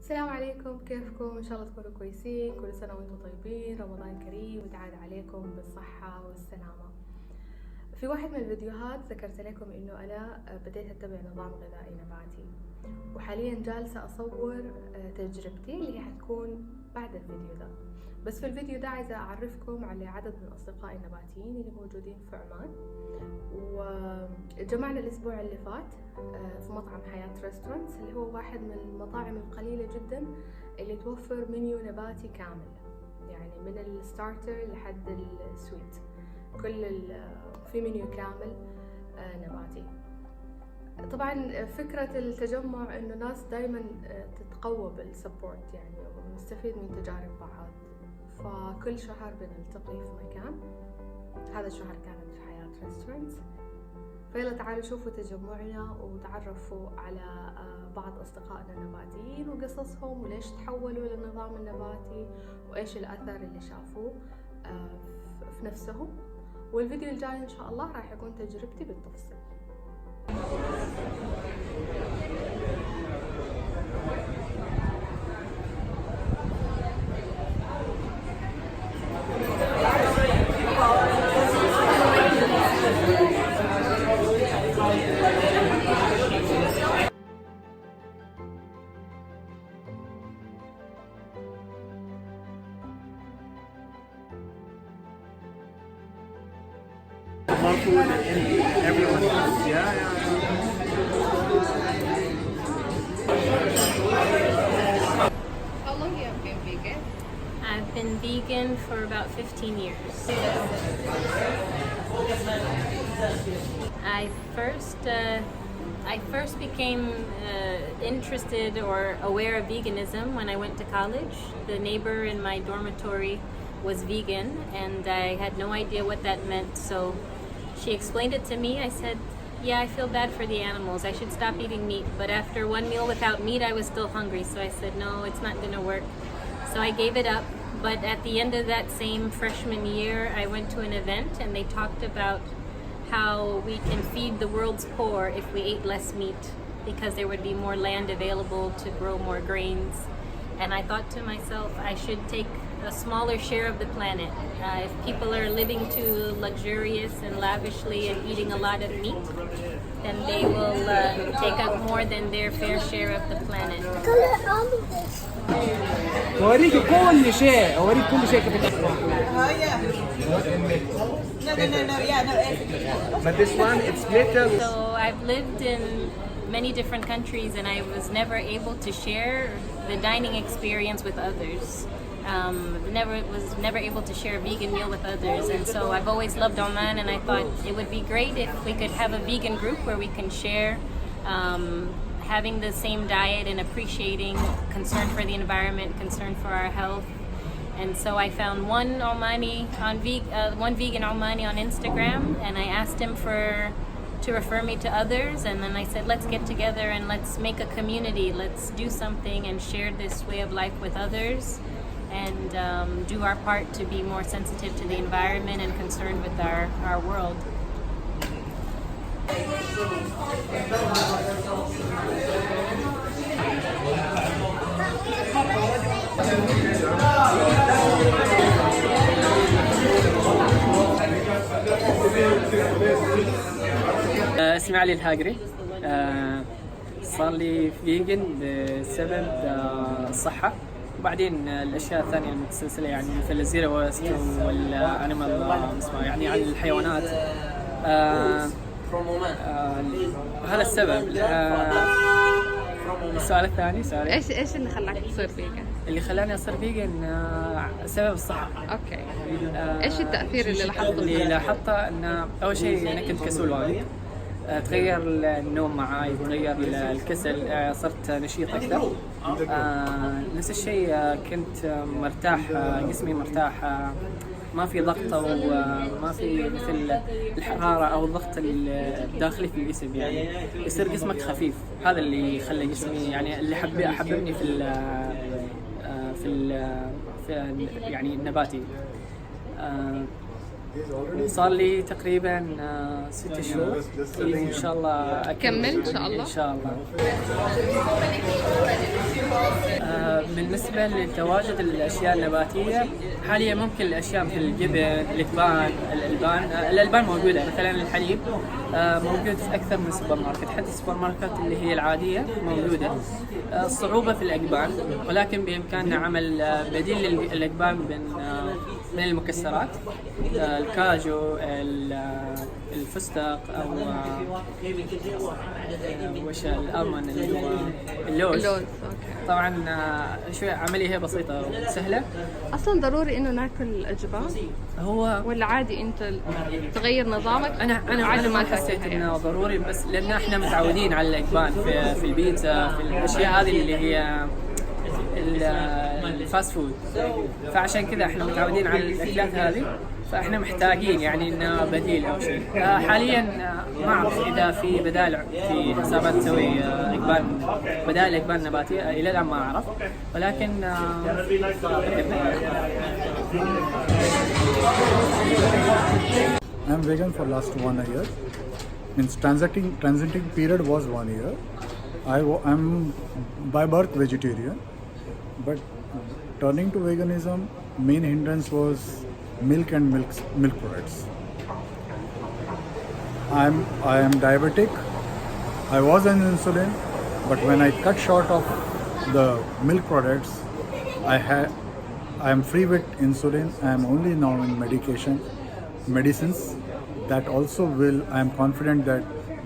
السلام عليكم، كيفكم؟ ان شاء الله تكونوا كويسين. كل سنه وانتم طيبين، رمضان كريم وتعاد عليكم بالصحه والسلامه. في واحد من الفيديوهات ذكرت لكم انه انا بديت اتبع نظام غذائي نباتي، وحاليا جالسه اصور تجربتي اللي هي حتكون بعد الفيديو ده. بس في الفيديو ده عايزه اعرفكم على عدد من اصدقائي النباتيين اللي موجودين في عمان. وجمعنا الاسبوع اللي فات في مطعم حياة ريستورانت، اللي هو واحد من المطاعم القليلة جدا اللي توفر منيو نباتي كامل، يعني من الستارتر لحد السويت في منيو كامل نباتي. طبعا فكرة التجمع انه ناس دايما تتقوى بالسبورت يعني، ونستفيد من تجارب بعض. فكل شهر بنلتقي في مكان، هذا الشهر كانت في حياة ريستورانت. فيلا تعالوا شوفوا تجمعنا وتعرفوا على بعض أصدقائنا النباتيين وقصصهم، وليش تحولوا للنظام النباتي، وإيش الأثر اللي شافوه في نفسهم. والفيديو الجاي إن شاء الله راح يكون تجربتي بالتفصيل. Everyone knows, yeah. How long have you been vegan? I've been vegan for about 15 years. I first became interested or aware of veganism when I went to college. The neighbor in my dormitory was vegan and I had no idea what that meant, so she explained it to me. I said, yeah, I feel bad for the animals, I should stop eating meat. But after one meal without meat I was still hungry, so I said no, it's not gonna work. So I gave it up. But at the end of that same freshman year I went to an event and they talked about how we can feed the world's poor if we ate less meat, because there would be more land available to grow more grains. And I thought to myself, I should take a smaller share of the planet. If people are living too luxurious and lavishly and eating a lot of meat, then they will take up more than their fair share of the planet. أوريك كل شيء، أوريك كل شيء كيف But this one, it's little. So I've lived in many different countries and I was never able to share the dining experience with others. Was never able to share a vegan meal with others, and so I've always loved Oman, and I thought it would be great if we could have a vegan group where we can share having the same diet and appreciating concern for the environment, concern for our health. And so I found one vegan Omani on Instagram, and I asked him to refer me to others, and then I said, let's get together and let's make a community, let's do something and share this way of life with others, and do our part to be more sensitive to the environment and concerned with our world. اسمي علي الهاجري. صار لي فيجن بسبب الصحة، وبعدين الأشياء الثانية المتسلسلة يعني مثل الزيرو ويست والأنيمال يعني عن الحيوانات. هذا السبب. السؤال الثاني سوري. ايش اللي خلاك تصير فيجن؟ اللي خلاني أصير فيجن سبب الصحة. اوكي. ايش التأثير اللي لاحظته؟ اللي لاحظته إن أول شيء أنا كنت كسول وايد، تغير النوم معاي، تغير الكسل، صرت نشيط أكثر. نفس الشيء كنت مرتاح، جسمي مرتاح، ما في ضغط أو ما في مثل الحرارة أو الضغط الداخلي في الجسم، يعني يصير جسمك خفيف. هذا اللي خلى جسمي يعني اللي حببني في يعني النباتي. صار لي تقريبا 6 شهور. ان شاء الله اكمل ان شاء الله. ان شاء الله. بالنسبة لتواجد الأشياء النباتية حاليا ممكن الأشياء مثل الجبن، الألبان موجودة، مثلا الحليب موجود في أكثر من سوبر ماركت، حتى السوبر ماركت اللي هي العادية موجودة. الصعوبة في الأجبان، ولكن بإمكاننا عمل بديل للأجبان من المكسرات، الكاجو، الفستق، أو وش الألمن اللي هو اللوز. طبعا شوي عملية هي بسيطة وسهلة. اصلا ضروري انه ناكل الاجبان هو ولا عادي انت تغير نظامك؟ انا ما حسيت انه ضروري، بس لان احنا متعودين على الاجبان في البيتزا، في الاشياء هذه اللي هي الفاست فود، فعشان كذا احنا متعودين على الاكلات هذه، فاحنا محتاجين يعني انه بديل او شيء. حاليا ما اعرف اذا في بدائل في حسابات تسوي بدائل اجبان نباتيه، الى الان ما اعرف، ولكن I'm vegan for last 1 year. Means transiting period was 1 year. I'm by birth vegetarian, but turning to veganism, main hindrance was milk and milk products. I am diabetic. I was on insulin, but when I cut short of the milk products, I am free with insulin. I am only now in medicines. That also I am confident that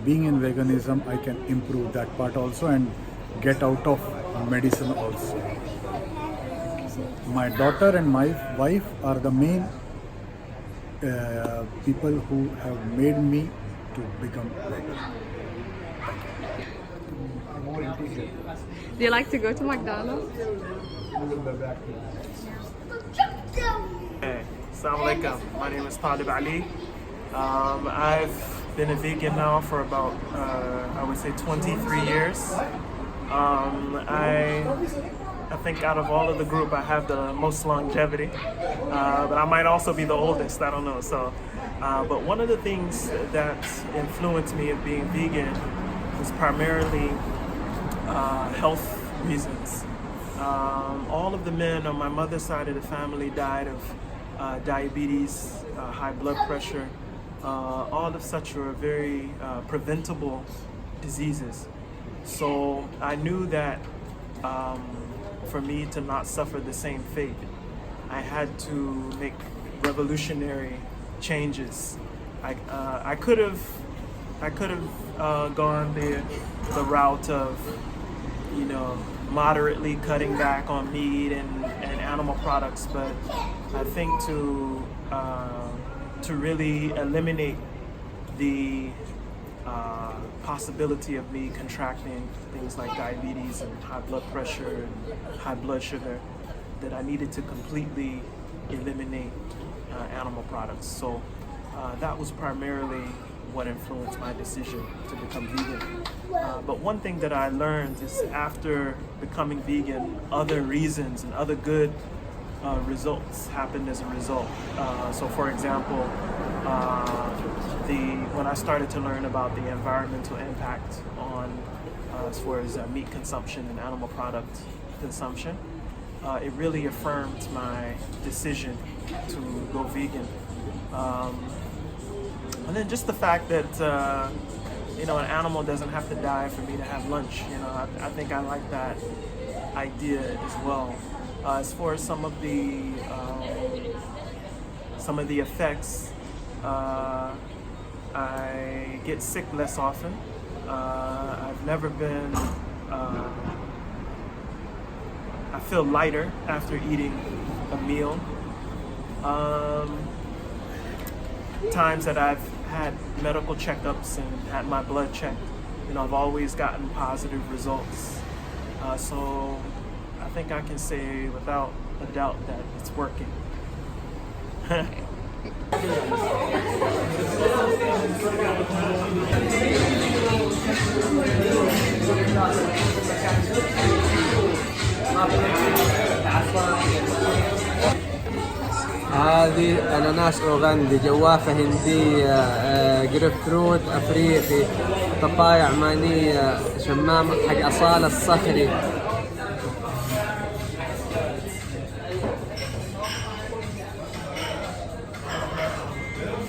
being in veganism, I can improve that part also and get out of medicine also. My daughter and my wife are the main people who have made me to become vegan. Do you like to go to McDonald's? Hey, Assalamu alaikum. My name is Talib Ali. I've been a vegan now for about, I would say 23 years. I think out of all of the group, I have the most longevity, but I might also be the oldest, I don't know. So, but one of the things that influenced me of being vegan was primarily health reasons. All of the men on my mother's side of the family died of diabetes, high blood pressure. All of such are very preventable diseases. So I knew that for me to not suffer the same fate, I had to make revolutionary changes. I could have gone the route of, you know, moderately cutting back on meat and animal products, but I think to really eliminate the possibility of me contracting things like diabetes and high blood pressure and high blood sugar, that I needed to completely eliminate animal products. So that was primarily what influenced my decision to become vegan. But one thing that I learned is after becoming vegan, other reasons and other good results happened as a result. So for example, when I started to learn about the environmental impact on as far as meat consumption and animal product consumption, it really affirmed my decision to go vegan. And then just the fact that you know, an animal doesn't have to die for me to have lunch. You know, I think I like that idea as well. As far as some of the effects, I get sick less often. I've never been. I feel lighter after eating a meal. Times that I've had medical checkups and had my blood checked, you know, I've always gotten positive results. So I think I can say without a doubt that it's working. هذه اناناس اوغندي، جوافه هنديه، جريب فروت افريقي، بابايا عمانيه، شمام حق اصاله الصخري،